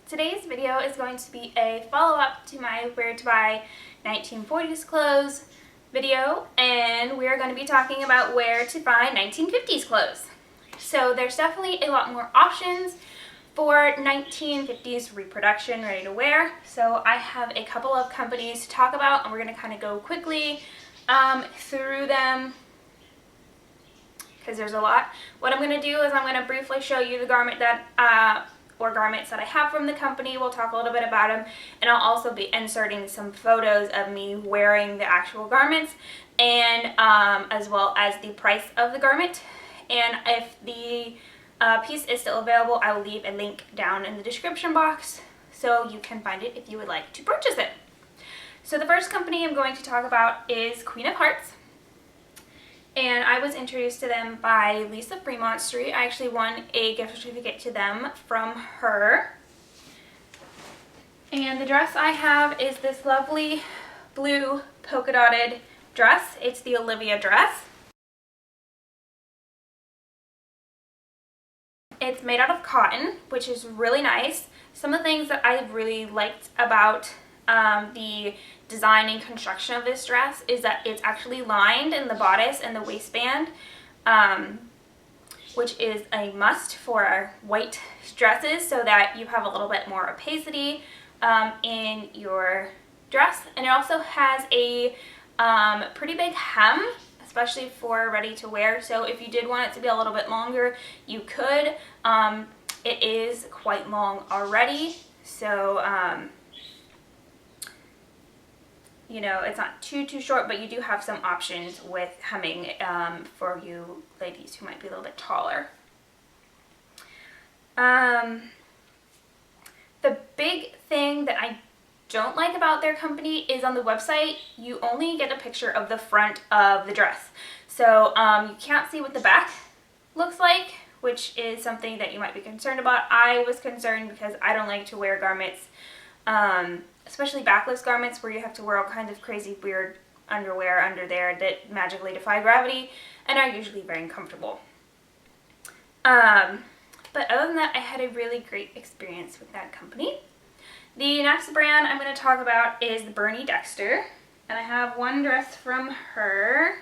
Today's video is going to be a follow-up to my Where to Buy 1940s Clothes video, and we're going to be talking about where to buy 1950s clothes. So there's definitely a lot more options for 1950s reproduction ready to wear. So I have a couple of companies to talk about, and we're going to kind of go quickly through them because there's a lot. What I'm going to do is I'm going to briefly show you the garment that garments that I have from the company. We'll talk a little bit about them, and I'll also be inserting some photos of me wearing the actual garments, and as well as the price of the garment. And if the piece is still available, I will leave a link down in the description box so you can find it if you would like to purchase it. So the first company I'm going to talk about is Queen of Hearts. And I was introduced to them by Lisa Fremont Street. I actually won a gift certificate to them from her. And the dress I have is this lovely blue polka dotted dress. It's the Olivia dress. It's made out of cotton, which is really nice. Some of the things that I really liked about the design and construction of this dress is that it's actually lined in the bodice and the waistband, which is a must for white dresses, so that you have a little bit more opacity in your dress. And it also has a pretty big hem, especially for ready to wear. So if you did want it to be a little bit longer, you could. It is quite long already, so you know, it's not too short, but you do have some options with hemming for you ladies who might be a little bit taller. The big thing that I don't like about their company is on the website, you only get a picture of the front of the dress. So you can't see what the back looks like, which is something that you might be concerned about. I was concerned because I don't like to wear garments, especially backless garments where you have to wear all kinds of crazy weird underwear under there that magically defy gravity and are usually very uncomfortable. But other than that, I had a really great experience with that company. The next brand I'm going to talk about is the Bernie Dexter, and I have one dress from her,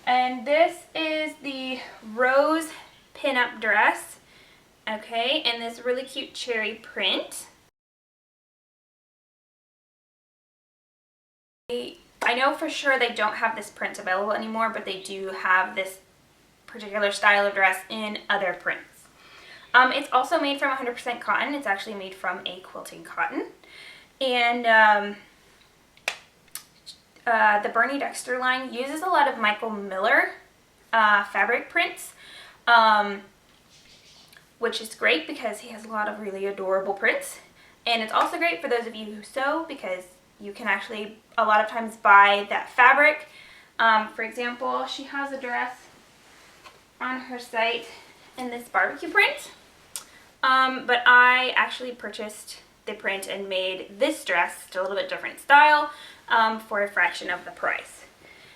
and this is the rose pinup dress, okay, and this really cute cherry print. I know for sure they don't have this print available anymore, but they do have this particular style of dress in other prints. It's also made from 100% cotton. It's actually made from a quilting cotton. And the Bernie Dexter line uses a lot of Michael Miller fabric prints, which is great because he has a lot of really adorable prints. And it's also great for those of you who sew, because you can actually a lot of times buy that fabric. For example, she has a dress on her site in this barbecue print, but I actually purchased the print and made this dress a little bit different style for a fraction of the price.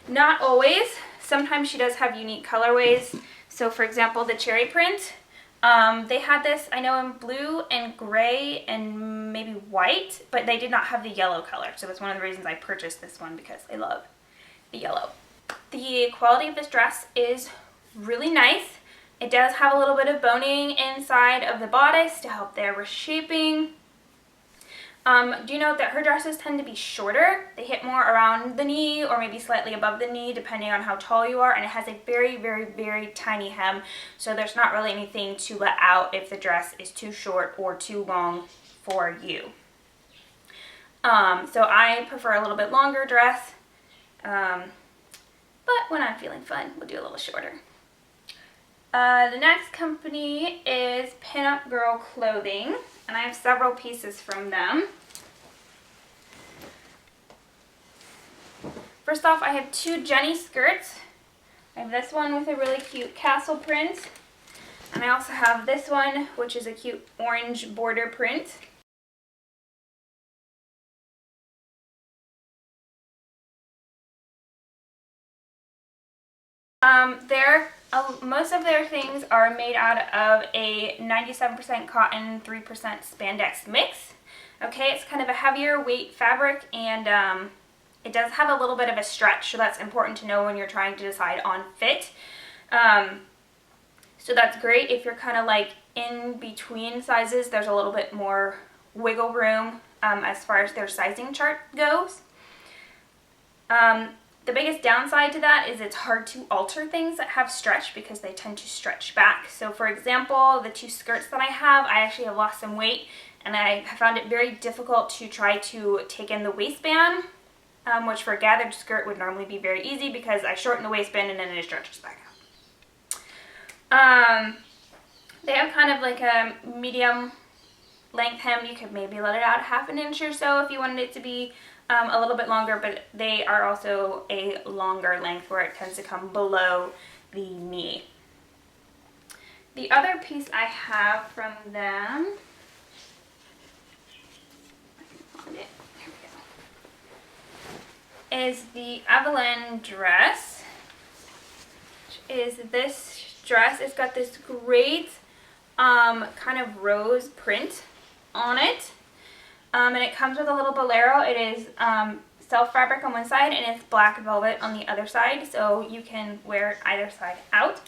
Not always. Sometimes she does have unique colorways. So for example, the cherry print, they had this, I know, in blue and gray and maybe white, but they did not have the yellow color. So that's one of the reasons I purchased this one, because I love the yellow. The quality of this dress is really nice. It does have a little bit of boning inside of the bodice to help their reshaping. Do note that her dresses tend to be shorter. They hit more around the knee or maybe slightly above the knee depending on how tall you are, and it has a very tiny hem, so there's not really anything to let out if the dress is too short or too long for you. So I prefer a little bit longer dress, but when I'm feeling fun, we'll do a little shorter. The next company is Pinup Girl Clothing, and I have several pieces from them. First off, I have two Jenny skirts. I have this one with a really cute castle print, and I also have this one, which is a cute orange border print. They're most of their things are made out of a 97% cotton, 3% spandex mix. Okay, it's kind of a heavier weight fabric, and it does have a little bit of a stretch, so that's important to know when you're trying to decide on fit. So that's great if you're kind of like in between sizes. There's a little bit more wiggle room as far as their sizing chart goes. The biggest downside to that is it's hard to alter things that have stretch because they tend to stretch back. So for example, the two skirts that I actually have lost some weight, and I have found it very difficult to try to take in the waistband, which for a gathered skirt would normally be very easy because I shorten the waistband and then it stretches back out. They have kind of like a medium length hem. You could maybe let it out half an inch or so if you wanted it to be a little bit longer, but they are also a longer length where it tends to come below the knee. The other piece I have from them, is the Evelyn Dress, which is this dress. It's got this great kind of rose print on it. And it comes with a little bolero. It is self fabric on one side and it's black velvet on the other side, so you can wear it either side out.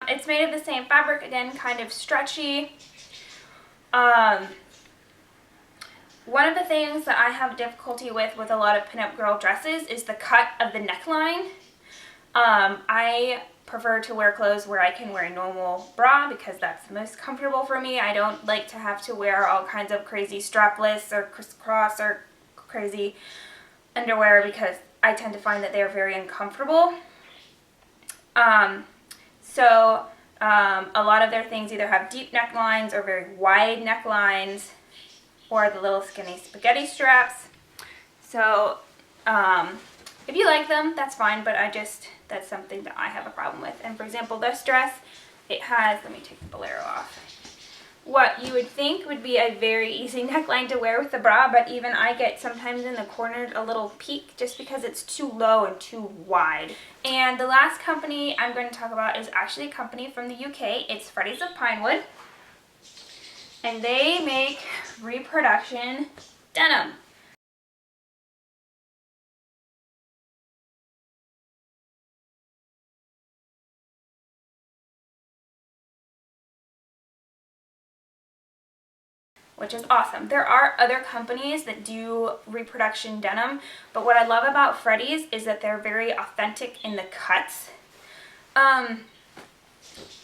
It's made of the same fabric, again, kind of stretchy. One of the things that I have difficulty with a lot of pinup girl dresses is the cut of the neckline. I prefer to wear clothes where I can wear a normal bra because that's most comfortable for me. I don't like to have to wear all kinds of crazy strapless or crisscross or crazy underwear because I tend to find that they're very uncomfortable. A lot of their things either have deep necklines or very wide necklines or the little skinny spaghetti straps. So if you like them, that's fine, but that's something that I have a problem with. And for example, this dress, it has, let me take the bolero off, what you would think would be a very easy neckline to wear with the bra, but even I get sometimes in the corners a little peak just because it's too low and too wide. And the last company I'm going to talk about is actually a company from the UK. It's Freddys of Pinewood, and they make reproduction denim. Which is awesome. There are other companies that do reproduction denim, but what I love about Freddys is that they're very authentic in the cuts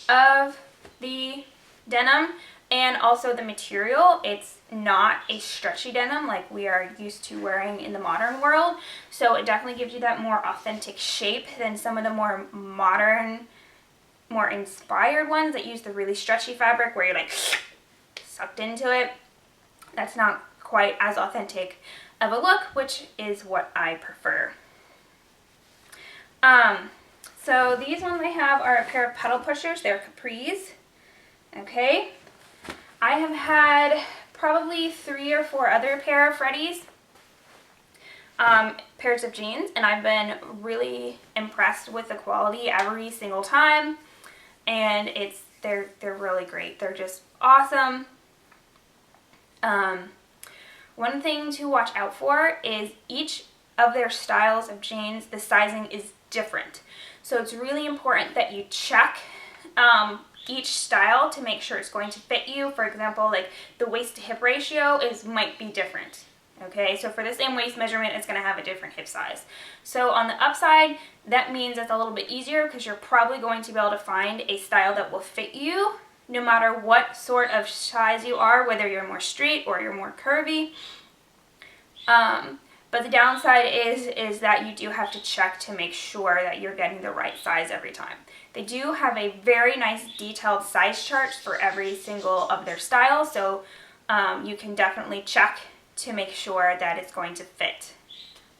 of the denim and also the material. It's not a stretchy denim like we are used to wearing in the modern world, so it definitely gives you that more authentic shape than some of the more modern, more inspired ones that use the really stretchy fabric where you're like sucked into it. That's not quite as authentic of a look, which is what I prefer. So these ones I have are a pair of pedal pushers. They're capris. Okay. I have had probably 3 or 4 other pair of Freddys pairs of jeans, and I've been really impressed with the quality every single time. And they're really great. They're just awesome. One thing to watch out for is each of their styles of jeans, the sizing is different. So it's really important that you check each style to make sure it's going to fit you. For example, like the waist to hip ratio might be different. Okay, so for the same waist measurement, it's going to have a different hip size. So on the upside, that means it's a little bit easier because you're probably going to be able to find a style that will fit you no matter what sort of size you are, whether you're more straight or you're more curvy. But the downside is that you do have to check to make sure that you're getting the right size every time. They do have a very nice detailed size chart for every single of their styles, so you can definitely check to make sure that it's going to fit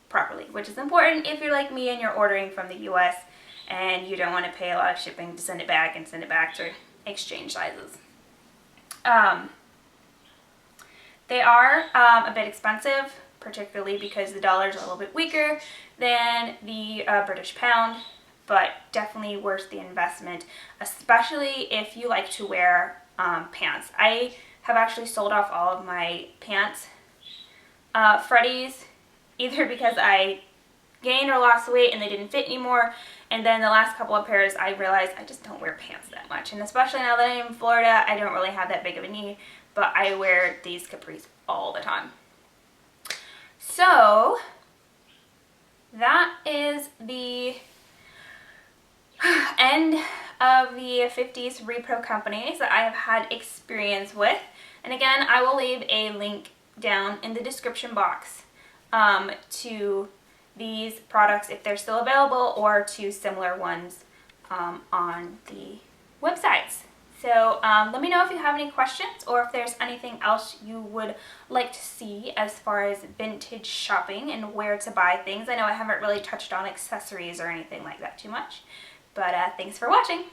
properly, which is important if you're like me and you're ordering from the US and you don't want to pay a lot of shipping to send it back and send it back to exchange sizes. They are a bit expensive particularly because the dollar is a little bit weaker than the British pound, but definitely worth the investment, especially if you like to wear pants. I have actually sold off all of my pants, Freddys, either because I gained or lost weight and they didn't fit anymore, and then the last couple of pairs I realized I just don't wear pants that much, and especially now that I'm in Florida, I don't really have that big of a need, but I wear these capris all the time. So that is the end of the 50s repro companies that I have had experience with. And again, I will leave a link down in the description box to these products if they're still available, or to similar ones on the websites. So let me know if you have any questions, or if there's anything else you would like to see as far as vintage shopping and where to buy things. I know I haven't really touched on accessories or anything like that too much, but thanks for watching.